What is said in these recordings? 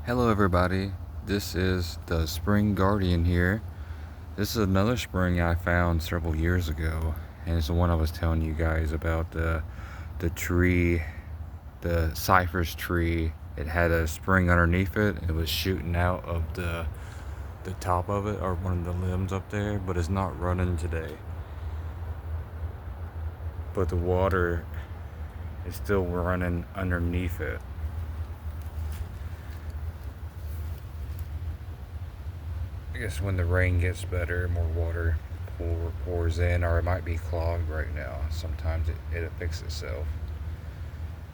Hello everybody, this is the Spring Guardian here. This is another spring I found several years ago, and it's the one I was telling you guys about, the tree, the cypress tree. It had a spring underneath it. It was shooting out of the top of it, or one of the limbs up there, but it's not running today. But the water is still running underneath it. I guess when the rain gets better, more water pours in, or it might be clogged right now. Sometimes it'll fix itself.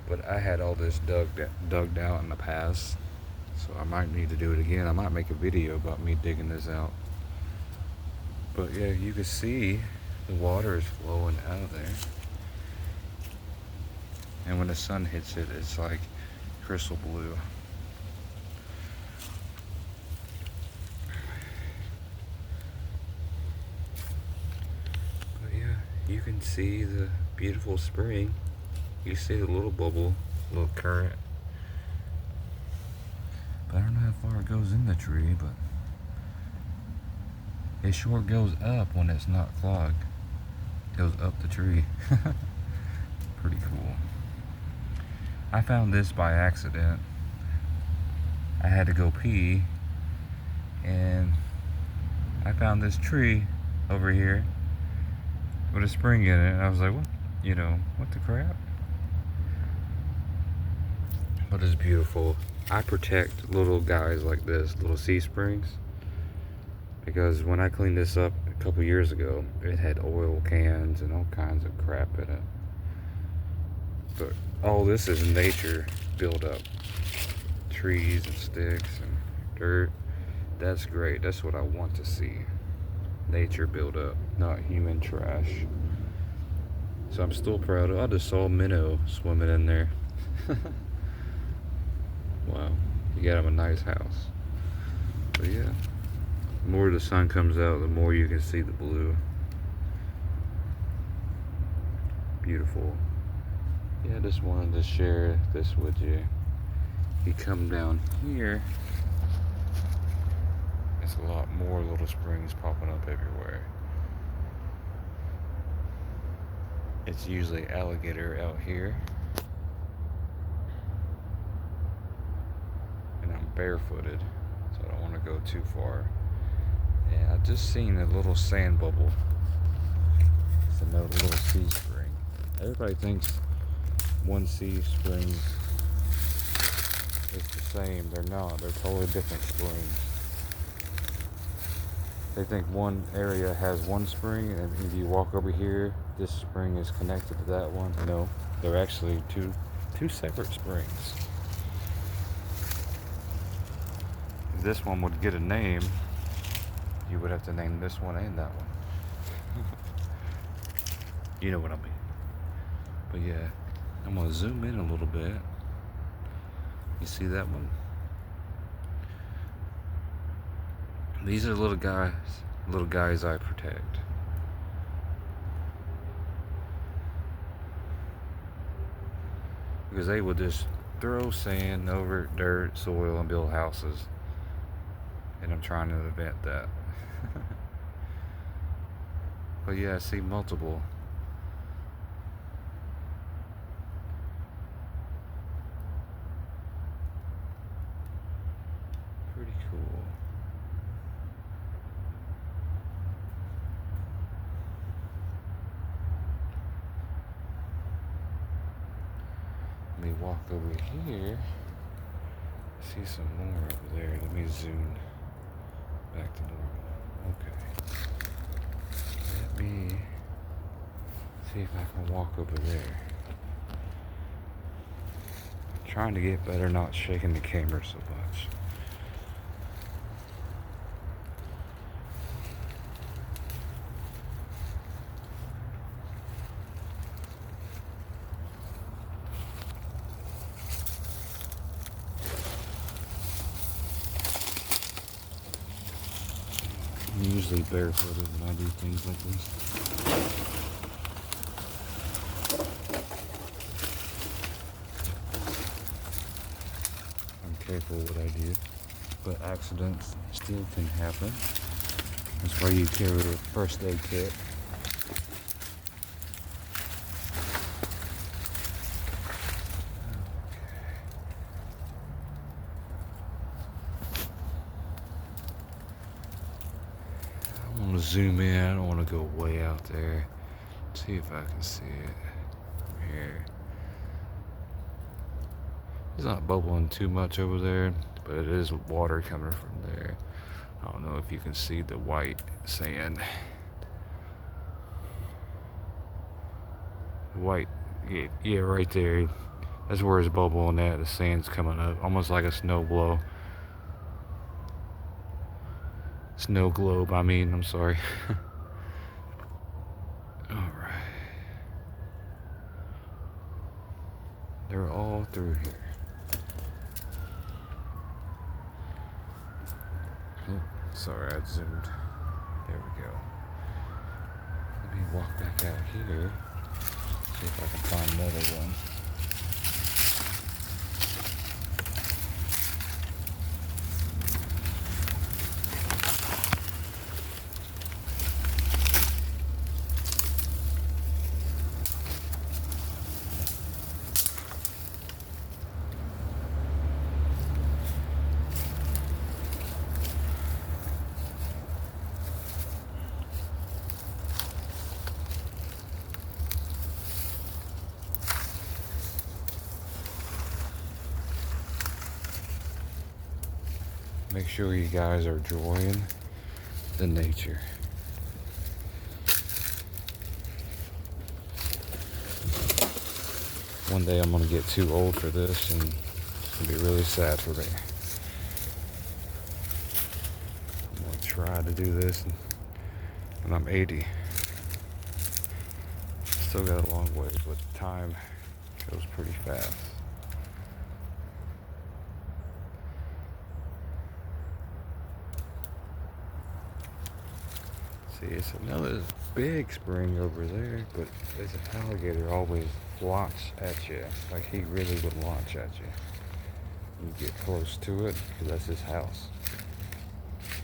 But I had all this dug out in the past, so I might need to do it again. I might make a video about me digging this out. But yeah, you can see the water is flowing out of there. And when the sun hits it, it's like crystal blue. You can see the beautiful spring. You see the little bubble, little current. But I don't know how far it goes in the tree, but it sure goes up when it's not clogged. It goes up the tree. Pretty cool. I found this by accident. I had to go pee, and I found this tree over here with a spring in it, and I was like, what the crap? But it's beautiful. I protect little guys like this, little sea springs, because when I cleaned this up a couple years ago, it had oil cans and all kinds of crap in it. But all this is nature built up. Trees and sticks and dirt. That's great. That's what I want to see. Nature build up, not human trash. So I'm still proud of it. I just saw a minnow swimming in there. Wow, you got him a nice house. But yeah, the more the sun comes out, the more you can see the blue. Beautiful. Yeah, I just wanted to share this with you. You come down here, it's a lot more little springs popping up everywhere. It's usually alligator out here. And I'm barefooted, so I don't want to go too far. And I just seen a little sand bubble. It's another little sea spring. Everybody thinks one sea spring is the same. They're not. They're totally different springs. They think one area has one spring, and if you walk over here, this spring is connected to that one. No, they're actually two separate springs. If this one would get a name, you would have to name this one and that one. You know what I mean. But yeah, I'm gonna zoom in a little bit. You see that one? These are little guys I protect. Because they would just throw sand over dirt, soil, and build houses. And I'm trying to prevent that. But yeah, I see multiple. Pretty cool. Let me walk over here. See some more over there. Let me zoom back to normal. Okay. Let me see if I can walk over there. I'm trying to get better not shaking the camera so much. I'm usually barefooted when I do things like this. I'm careful what I do. But accidents still can happen. That's why you carry a first aid kit. I want to zoom in. I don't want to go way out there. See if I can see it from here. It's not bubbling too much over there, but it is water coming from there. I don't know if you can see the white sand. White, yeah, right there. That's where it's bubbling at. The sand's coming up, almost like a snow blow. Snow globe, I'm sorry. Alright. They're all through here. Oh, sorry, I zoomed. There we go. Let me walk back out here. See if I can find another one. Make sure you guys are enjoying the nature. One day I'm gonna get too old for this and it's gonna be really sad for me. I'm gonna try to do this when I'm 80. Still got a long ways, but time goes pretty fast. See, it's another big spring over there, but there's an alligator always launch at you, like he really would launch at you. You get close to it, because that's his house.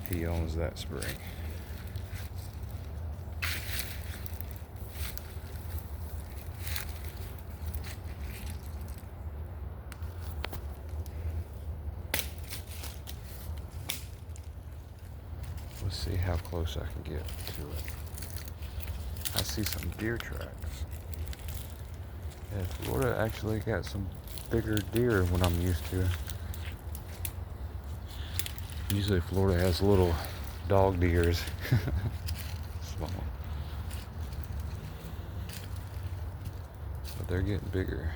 He owns that spring. Let's see how close I can get to it. I see some deer tracks. Yeah, Florida actually got some bigger deer than I'm used to. Usually Florida has little dog deers. Small. But they're getting bigger.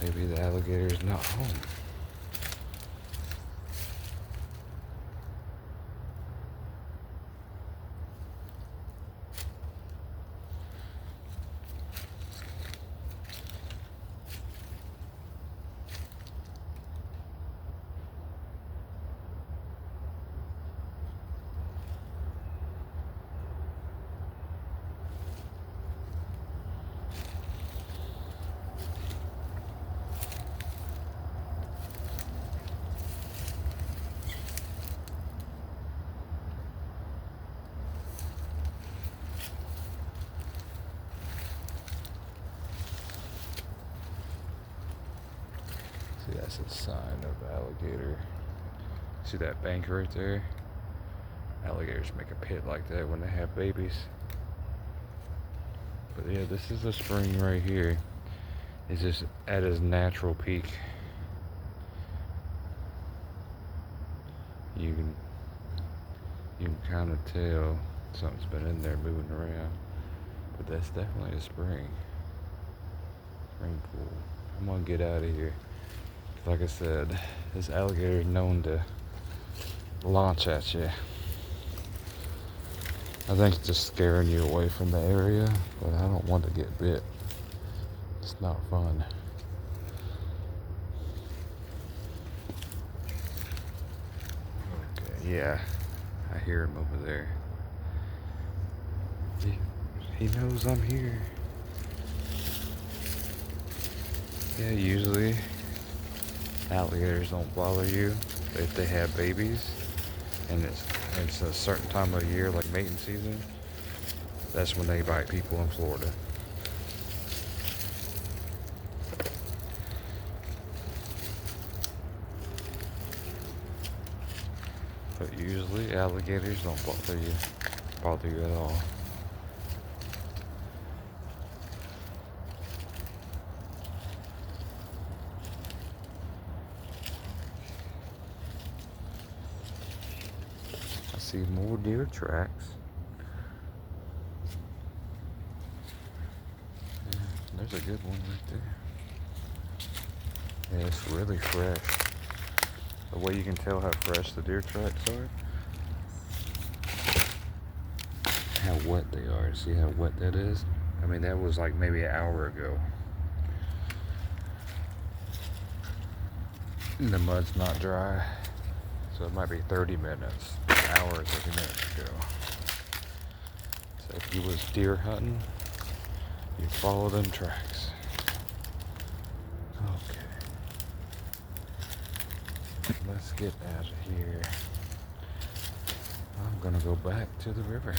Maybe the alligator's not home. See, that's a sign of alligator. See that bank right there? Alligators make a pit like that when they have babies. But yeah, this is a spring right here. It's just at its natural peak. You can kind of tell something's been in there moving around. But that's definitely a spring pool. I'm gonna get out of here. Like I said, this alligator is known to launch at you. I think it's just scaring you away from the area, but I don't want to get bit. It's not fun. Okay, yeah, I hear him over there. He knows I'm here. Yeah, usually alligators don't bother you if they have babies, and it's a certain time of year, like mating season. That's when they bite people in Florida. But usually alligators don't bother you at all. I see more deer tracks. Yeah, there's a good one right there. Yeah, it's really fresh. The way you can tell how fresh the deer tracks are, how wet they are. See how wet that is? I mean, that was like maybe an hour ago. And the mud's not dry, so it might be 30 minutes, an hour or 30 minutes ago. So if you was deer hunting, you follow them tracks. Okay. Let's get out of here. I'm gonna go back to the river.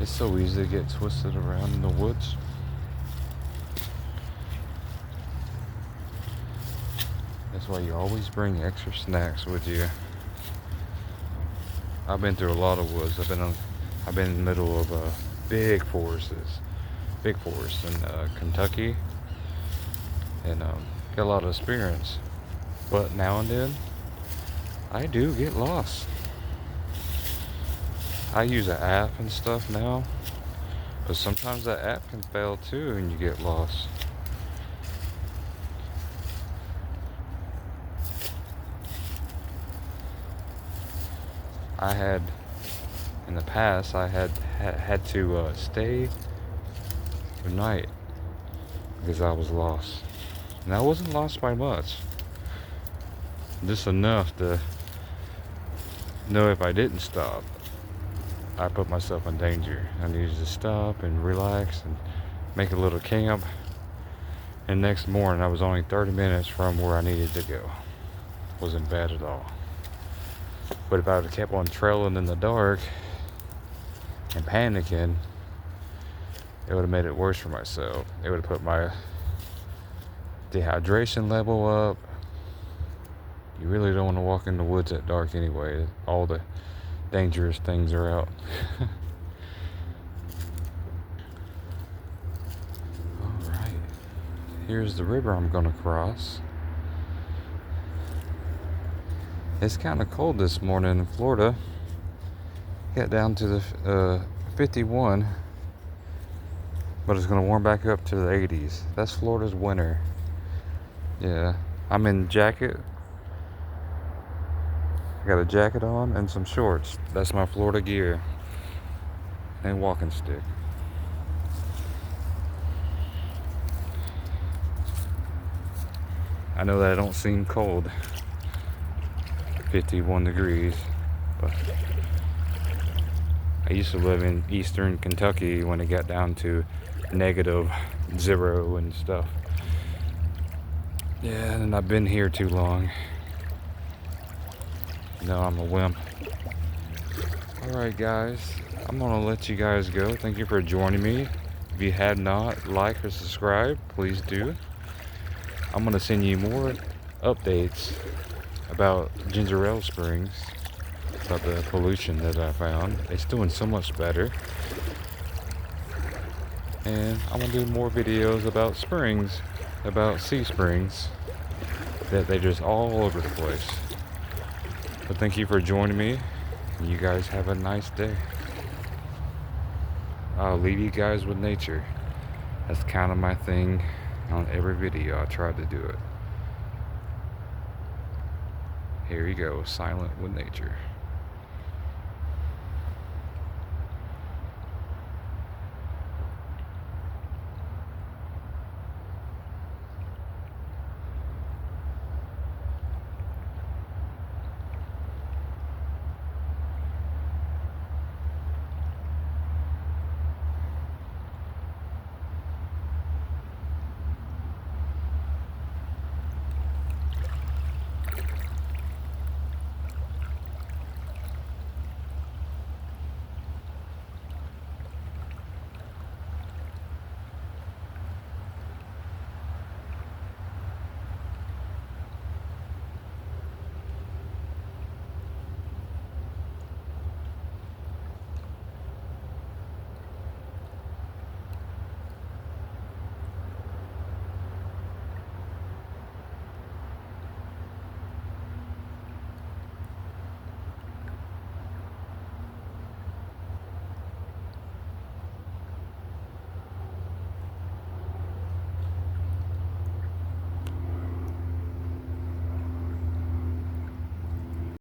It's so easy to get twisted around in the woods. That's why you always bring extra snacks with you. I've been through a lot of woods. I've been in the middle of big forests in Kentucky, and got a lot of experience. But now and then, I do get lost. I use an app and stuff now, but sometimes that app can fail too and you get lost. In the past, I had to stay the night because I was lost. And I wasn't lost by much. Just enough to know if I didn't stop, I put myself in danger. I needed to stop and relax and make a little camp. And next morning, I was only 30 minutes from where I needed to go. Wasn't bad at all. But if I would have kept on trailing in the dark and panicking, it would have made it worse for myself. It would have put my dehydration level up. You really don't want to walk in the woods at dark anyway. All the dangerous things are out. Alright. Here's the river I'm gonna cross. It's kind of cold this morning in Florida. Got down to the 51, but it's gonna warm back up to the 80s. That's Florida's winter. Yeah, I'm in jacket. I got a jacket on and some shorts. That's my Florida gear. And walking stick. I know that I don't seem cold. 51 degrees, but I used to live in eastern Kentucky when it got down to -0 and stuff. Yeah, and I've been here too long. No, I'm a wimp. Alright guys, I'm gonna let you guys go. Thank you for joining me. If you have not liked or subscribed, please do. I'm gonna send you more updates about Ginger Ale Springs, about the pollution that I found. It's doing so much better. And I'm gonna do more videos about springs, about Sea Springs, that they're just all over the place. But thank you for joining me. You guys have a nice day. I'll leave you guys with nature. That's kind of my thing on every video. I try to do it. Here you go, silent with nature.